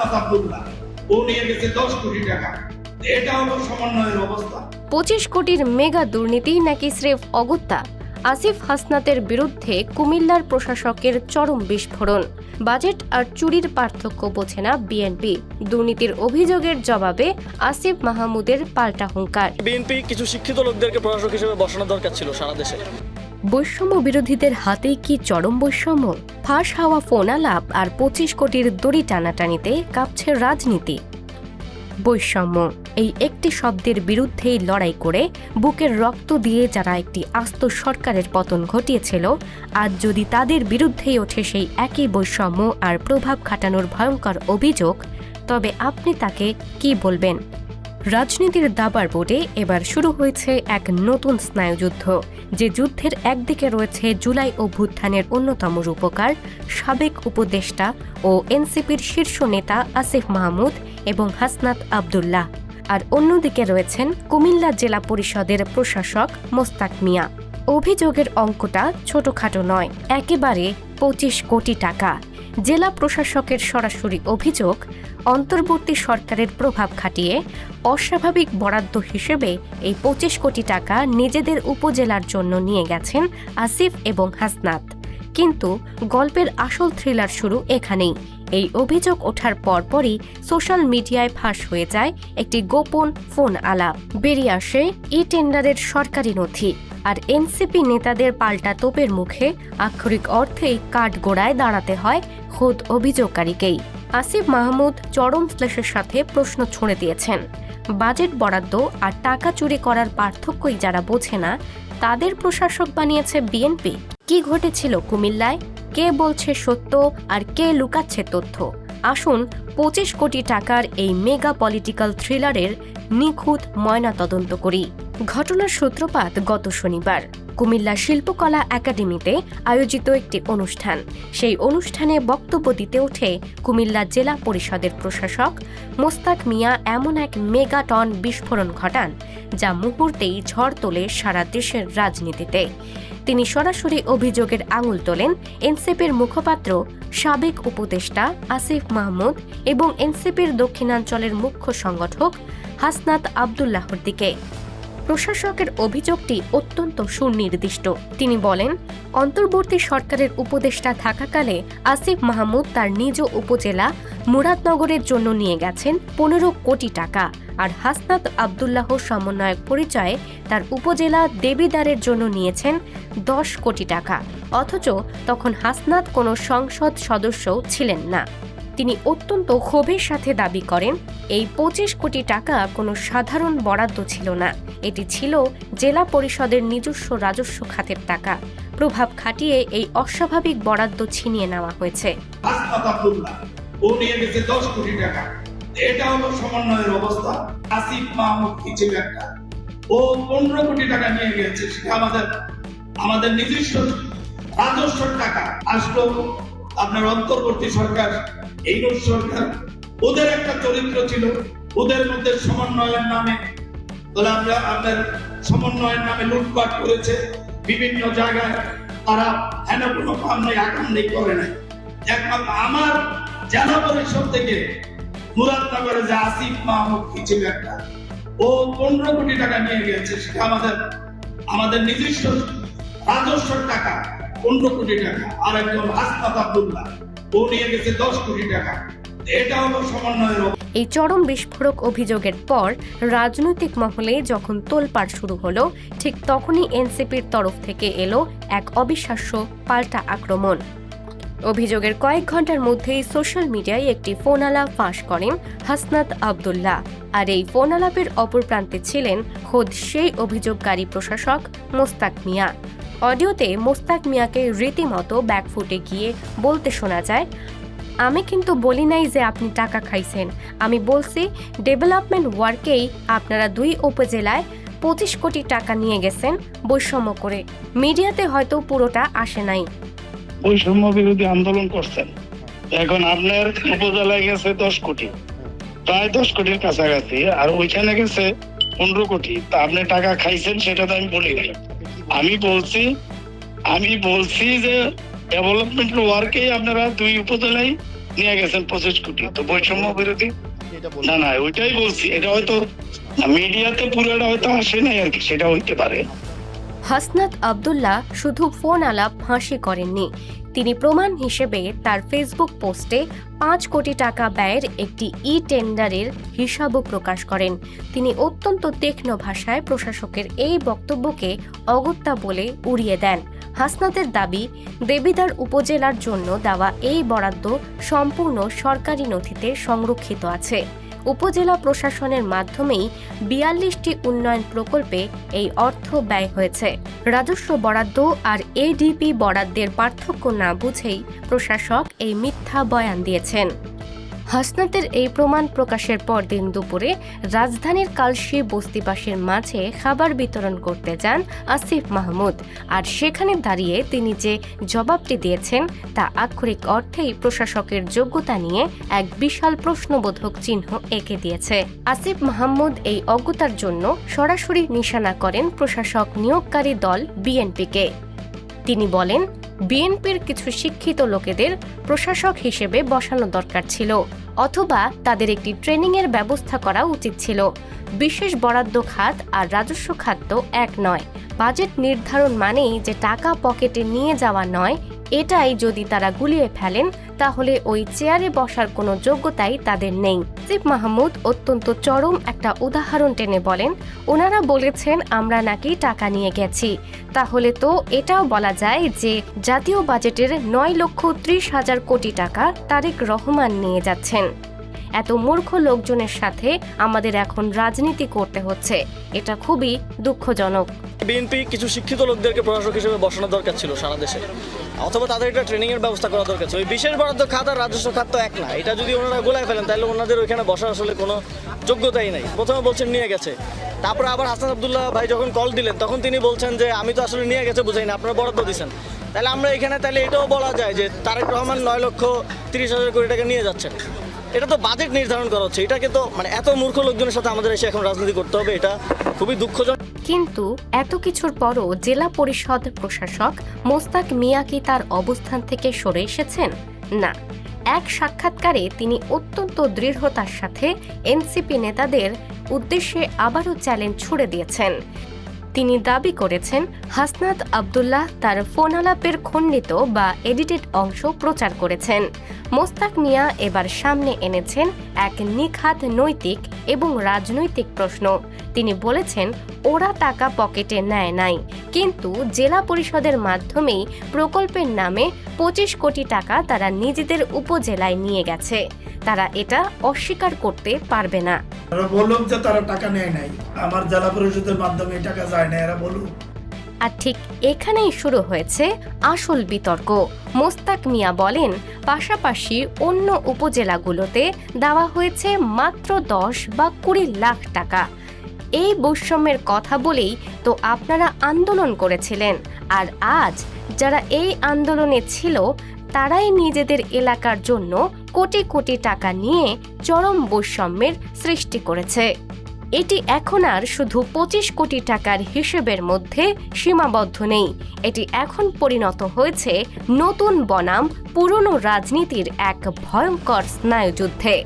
হাসনাত আব্দুল্লাহ, ও নিয়ে গেছে 10 কোটি টাকা। এটা হলো সমন্বয়ের অবস্থা। 25 কোটির মেগা দুর্নীতি নাকি স্রেফ অগত্যা? আসিফ হাসনাতের বিরুদ্ধে কুমিল্লার প্রশাসকের চরম বিস্ফোরণ। বাজেট আর চুরির পার্থক্য বোঝে না বিএনপি। দুর্নীতির অভিযোগের জবাবে আসিফ মাহমুদের পাল্টা হুঙ্কার। বিএনপি কিছু শিক্ষিত লোকদেরকে প্রশাসক হিসেবে বসানো দরকার ছিল সারা দেশে। বৈষম্য বিরোধীদের হাতে কি চরম বৈষম্য? ফাঁস হওয়া ফোন আলাপ আর 25 কোটির দড়ি টানাটানিতে কাঁপছে রাজনীতি। বৈষম্য এই একটি শব্দের বিরুদ্ধেই লড়াই করে বুকের রক্ত দিয়ে যারা একটি আস্ত সরকারের পতন ঘটিয়েছিল, আজ যদি তাদের বিরুদ্ধেই ওঠে সেই একই বৈষম্য আর প্রভাব খাটানোর ভয়ঙ্কর অভিযোগ, তবে আপনি তাকে কি বলবেন? রাজনীতির দাবার বোর্ডে এবার শুরু হয়েছে এক নতুন স্নায়ুযুদ্ধ, যে যুদ্ধের একদিকে রয়েছে জুলাই অভ্যুত্থানের অন্যতম রূপকার সাবেক উপদেষ্টা ও এনসিপির শীর্ষ নেতা আসিফ মাহমুদ এবং হাসনাত আব্দুল্লাহ, আর অন্যদিকে রয়েছেন কুমিল্লা জেলা পরিষদের প্রশাসক মোস্তাক মিয়া। অভিযোগের অঙ্কটা ছোটখাটো নয়, একেবারে 25 কোটি টাকা। জেলা প্রশাসকের সরাসরি অভিযোগ, অন্তর্বর্তী সরকারের প্রভাব খাটিয়ে অস্বাভাবিক বরাদ্দ হিসেবে এই 25 কোটি টাকা নিজেদের উপজেলার জন্য নিয়ে গেছেন আসিফ এবং হাসনাত। কিন্তু গল্পের আসল থ্রিলার শুরু এখানেই। এই অভিযোগ ওঠার পরপরই সোশ্যাল মিডিয়ায় ফাঁস হয়ে যায় একটি গোপন ফোন আলাপ। বেরিয়ে আসে টেন্ডারের সরকারি নথি, আর এনসিপি নেতাদের পাল্টা তোপের মুখে আক্ষরিক অর্থেই কাঠগোড়ায় দাঁড়াতে হয় খোদ অভিযোগকারীকেই। আসিফ মাহমুদ চরম শ্লেষের সাথে প্রশ্ন ছুঁড়ে দিয়েছেন, বাজেট বরাদ্দ আর টাকা চুরি করার পার্থক্যই যারা বোঝে না, তাদের প্রশাসক বানিয়েছে বিএনপি। কি ঘটেছিল কুমিল্লায়? কে বলছে সত্য আর কে লুকাচ্ছে তথ্য? আসুন 25 কোটি টাকার এই মেগা পলিটিক্যাল থ্রিলারের নিখুঁত ময়নাতদন্ত করি। ঘটনার সূত্রপাত গত শনিবার কুমিল্লা শিল্পকলা একাডেমিতে আয়োজিত একটি অনুষ্ঠান। সেই অনুষ্ঠানে বক্তব্য দিতে ওঠে কুমিল্লা জেলা পরিষদের প্রশাসক মোস্তাক মিয়া এমন এক মেগাটন বিস্ফোরণ ঘটান, যা মুহূর্তেই ঝড় তোলে সারা দেশের রাজনীতিতে। তিনি সরাসরি অভিযোগের আঙুল তোলেন এনসিপির মুখপাত্র সাবেক উপদেষ্টা আসিফ মাহমুদ এবং এনসিপির দক্ষিণাঞ্চলের মুখ্য সংগঠক হাসনাত আব্দুল্লাহর দিকে। প্রশাসকের অভিযোগটি অত্যন্ত সুনির্দিষ্ট। তিনি বলেন, অন্তর্বর্তী সরকারের উপদেষ্টা থাকাকালে আসিফ মাহমুদ তার নিজ উপজেলা মুরাদনগরের জন্য নিয়ে গেছেন 15 কোটি টাকা, আর হাসনাত আব্দুল্লাহ সমন্বয়ক পরিচয়ে তার উপজেলা দেবিদ্বারের জন্য নিয়েছেন 10 কোটি টাকা। অথচ তখন হাসনাত কোনো সংসদ সদস্যও ছিলেন না। তিনি অত্যন্ত ক্ষোভের সাথে দাবি করেন, এই 25 কোটি টাকা কোনো সাধারণ বরাদ্দ ছিল না, এটি ছিল জেলা পরিষদের নিজস্ব রাজস্ব খাতের টাকা। প্রভাব খাটিয়ে এই অস্বাভাবিক বরাদ্দ ছিনিয়ে নেওয়া হয়েছে। হাসনাত আব্দুল্লাহ, ও নিয়ে গেছে 10 কোটি টাকা। এটা হলো সমন্বয়ের অবস্থা। আসিফ মাহমুদ কি ছিল একটা, ও 15 কোটি টাকা নিয়ে গেছে, সেটা আমাদের নিজস্ব রাজস্ব টাকা আসলো। আপনার অন্তর্বর্তী সরকার, এই সরকার, ওদের একটা চরিত্র ছিল, ওদের মধ্যে সমন্বয়ের নামে, তাহলে আপনার সমন্বয়ের নামে লুটপাট করেছে বিভিন্ন জায়গায়। তারা হেন কোনো কাম নেই, আকাম নেই, করে নাই। একমাত্র আমার জেলা পরিষদ থেকে মুরাদনগরে যে আসিফ মাহমুদ কি ছিল একটা, ও 15 কোটি টাকা নিয়ে গেছে, সেটা আমাদের নিজস্ব রাজস্ব টাকা 15 কোটি টাকা। আর একজন হাসনাত আব্দুল্লাহ, ও নিয়ে গেছে 10 কোটি টাকা। এটা হলো সমন্বয়ের। এই চরম বিস্ফোরক অভিযোগের পর রাজনৈতিক মহলে যখন তোলপাড় শুরু হলো, ঠিক তখনই এনসিপির তরফ থেকে এলো এক অবিশ্বাস্য পাল্টা আক্রমণ। অভিযোগের কয়েক ঘন্টার মধ্যেই সোশ্যাল মিডিয়ায় একটি ফোন আলাপ ফাঁস করেন হাসনাত আব্দুল্লাহ, আর এই ফোন আলাপের অপর প্রান্তে ছিলেন খোদ সেই অভিযোগকারী প্রশাসক মোস্তাক মিয়া। অডিওতে মোস্তাক মিয়াকে রীতিমতো ব্যাকফুটে গিয়ে বলতে শোনা যায়, আমি কিন্তু বলি নাই যে আপনি টাকা খাইছেন, আমি বলছি ডেভেলপমেন্ট ওয়ার্কেই আপনারা 2 উপজেলায় 25 কোটি টাকা নিয়ে গেছেন বৈষম্য করে। মিডিয়াতে হয়তো পুরোটা আসে নাই। বৈষম্য বিরোধী আন্দোলন করছেন, এখন আপনার উপজেলায় গেছে 10 কোটি, প্রায় 10 কোটির কাছাকাছি, আর ওইখানে গেছে 15 কোটি। তা আপনি টাকা খাইছেন সেটা তো আমি বলি নাই। আমি বলছি যে ডেভেলপমেন্ট ওয়ার্কে আপনারা 2 উপজেলায় নিয়ে গেছেন 25 কোটি। তো বৈষম্য বিরোধী এটা না না ওইটাই বলছি, এটা হয়তো মিডিয়াতে পুরোটা হয়তো আসে নাই আর কি, সেটা হইতে পারে। হাসনাত আব্দুল্লাহ শুধু ফোন আলাপ ফাঁসি করেননি, তিনি প্রমাণ হিসেবে তার ফেসবুক পোস্টে 5 কোটি টাকা ব্যয়ের একটি টেন্ডারের হিসাবও প্রকাশ করেন। তিনি অত্যন্ত তীক্ষ্ণ ভাষায় প্রশাসকের এই বক্তব্যকে অগত্যা বলে উড়িয়ে দেন। হাসনাতের দাবি, দেবিদ্বার উপজেলার জন্য দেওয়া এই বরাদ্দ সম্পূর্ণ সরকারি নথিতে সংরক্ষিত আছে। উপজেলা প্রশাসনের মাধ্যমেই 42টি উন্নয়ন প্রকল্পে এই অর্থ ব্যয় হয়েছে। রাজস্ব বরাদ্দ আর এডিপি বরাদ্দের পার্থক্য না বুঝেই প্রশাসক এই মিথ্যা বয়ান দিয়েছেন। হাসনাতের এই প্রমাণ প্রকাশের পরদিন দুপুরে রাজধানীর কালশী বস্তিবাসীর মাঝে খাবার বিতরণ করতে যান আসিফ মাহমুদ। আর সেখানে দাঁড়িয়ে তিনি যে জবাবটি দিয়েছেন তা আক্ষরিক অর্থেই প্রশাসকের যোগ্যতা নিয়ে এক বিশাল প্রশ্নবোধক চিহ্ন এঁকে দিয়েছে। আসিফ মাহমুদ এই অজ্ঞতার জন্য সরাসরি নিশানা করেন প্রশাসক নিয়োগকারী দল বিএনপিকে। তিনি বলেন, বিএনপির কিছু শিক্ষিত লোকেদের প্রশাসক হিসেবে বসানো দরকার ছিল, অথবা তাদের একটি ট্রেনিংয়ের ব্যবস্থা করা উচিত ছিল। বিশেষ বরাদ্দ খাত আর রাজস্ব খাত তো এক নয়। বাজেট নির্ধারণ মানেই যে টাকা পকেটে নিয়ে যাওয়া নয়, এটাই যদি তারা গুলিয়ে ফেলেন তাহলে ওই চেয়ারে বসার কোনো যোগ্যতাই তাদের নেই। আসিফ মাহমুদ অত্যন্ত চরম একটা উদাহরণ টেনে বলেন, ওনারা বলেছেন আমরা নাকি টাকা নিয়ে গেছি, তাহলে তো এটাও বলা যায় যে জাতীয় বাজেটের 9,30,000 কোটি টাকা তারেক রহমান নিয়ে যাচ্ছেন। এত মূর্খ লোকজনের সাথে আমাদের এখন রাজনীতি করতে হচ্ছে, এটা খুবই দুঃখজনক। বিএনপি কিছু শিক্ষিত লোকদেরকে প্রশাসক হিসেবে বসানোর দরকার ছিল সারা দেশে, অথবা তাদের একটা ট্রেনিং এর ব্যবস্থা করা দরকার ছিল। ওই বিশেষ বরাদ্দ খাত আর রাজস্ব খাত তো এক না, এটা যদি ওনারা গোলায় ফেলেন তাহলে ওনাদের ওইখানে বসার আসলে কোনো যোগ্যতাই নাই। প্রথমে বলছেন নিয়ে গেছে, তারপরে আবার হাসান আব্দুল্লাহ ভাই যখন কল দিলেন তখন তিনি বলছেন যে আমি তো আসলে নিয়ে গেছে বুঝাই না, আপনারা বরাদ্দ দিচ্ছেন। তাহলে আমরা এখানে তাহলে এটাও বলা যায় যে তারেক রহমান 9,30,000 কোটি টাকা নিয়ে যাচ্ছেন। এটা তো বাজেট নির্ধারণ করা হচ্ছে, এটাকে তো মানে এত মূর্খ লোকজনের সাথে আমাদের এসে এখন রাজনীতি করতে হবে, এটা খুবই দুঃখজনক। কিন্তু এত কিছুর পরও জেলা পরিষদ প্রশাসক মোস্তাক মিয়া কি তার অবস্থান থেকে সরে এসেছেন? না। এক সাক্ষাৎকারে তিনি অত্যন্ত দৃঢ়তার সাথে এনসিপি নেতাদের উদ্দেশ্যে আবারও চ্যালেঞ্জ ছুড়ে দিয়েছেন। তিনি দাবি করেছেন, হাসনাত আব্দুল্লাহ তার ফোনালাপের খণ্ডিত বা এডিটেড অংশ প্রচার করেছেন। মোস্তাক মিয়া এবার সামনে এনেছেন এক নিখাত নৈতিক এবং রাজনৈতিক প্রশ্ন। তিনি বলেছেন, ওরা টাকা পকেটে নেয় নাই, কিন্তু জেলা পরিষদের মাধ্যমেই প্রকল্পের নামে 25 কোটি টাকা তারা নিজেদের উপজেলায় নিয়ে গেছে। তারা এটা অস্বীকার করতে পারবে না। তারা বলুক যে তারা টাকা নেয় নাই, আমার জেলা পরিষদের মাধ্যমে এই টাকা যায় না, এরা বলুক। আর ঠিক এখানেই শুরু হয়েছে আসল বিতর্ক। মোস্তাক মিয়া বলেন, পাশাপাশি অন্য উপজেলাগুলোতে দেওয়া হয়েছে মাত্র 10 বা 20 লাখ টাকা। এই বৈষম্যের কথা বলেই তো আপনারা আন্দোলন করেছিলেন, আর আজ যারা এই আন্দোলনে ছিল তারাই নিজেদের এলাকার জন্য কোটি কোটি টাকা নিয়ে চরম বৈষম্যের সৃষ্টি করেছে। এটি এখন আর শুধু 25 কোটি টাকার হিসেবের মধ্যে সীমাবদ্ধ নেই, এটি এখন পরিণত হয়েছে নতুন বনাম পুরনো রাজনীতির এক ভয়ঙ্কর স্নায়ুযুদ্ধে।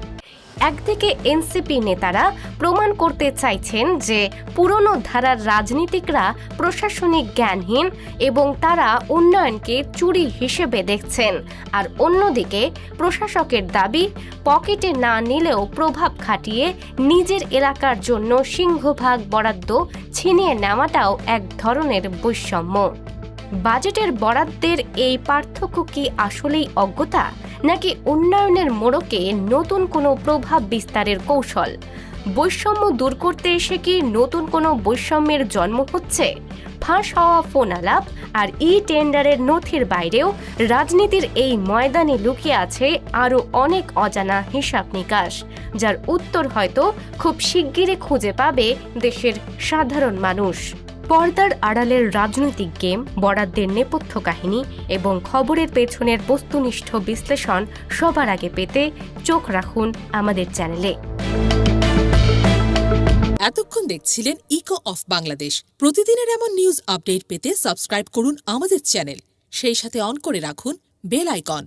একদিকে এনসিপি নেতারা প্রমাণ করতে চাইছেন যে পুরনো ধারার রাজনীতিকরা প্রশাসনিক জ্ঞানহীন এবং তারা উন্নয়নকে চুরি হিসেবে দেখছেন, আর অন্যদিকে প্রশাসকের দাবি পকেটে না নিলেও প্রভাব খাটিয়ে নিজের এলাকার জন্য সিংহভাগ বরাদ্দ ছিনিয়ে নেওয়াটাও এক ধরনের বৈষম্য। বাজেটের বরাদ্দের এই পার্থক্য কি আসলেই অজ্ঞতা, নাকি উন্নয়নের মোড়কে নতুন কোনো প্রভাব বিস্তারের কৌশল? বৈষম্য দূর করতে এসে কি নতুন কোনো বৈষম্যের জন্ম হচ্ছে? ফাঁস হওয়া ফোন আলাপ আর টেন্ডারের নথির বাইরেও রাজনীতির এই ময়দানে লুকিয়ে আছে আরও অনেক অজানা হিসাব নিকাশ, যার উত্তর হয়তো খুব শিগগিরই খুঁজে পাবে দেশের সাধারণ মানুষ। পর্দার আড়ালের রাজনৈতিক গেম, বরাদ্দের নেপথ্য কাহিনী এবং খবরের পেছনের বস্তুনিষ্ঠ বিশ্লেষণ সবার আগে পেতে চোখ রাখুন আমাদের চ্যানেলে। এতক্ষণ দেখছিলেন ইকো অফ বাংলাদেশ। প্রতিদিনের এমন নিউজ আপডেট পেতে সাবস্ক্রাইব করুন আমাদের চ্যানেল, সেই সাথে অন করে রাখুন বেল আইকন।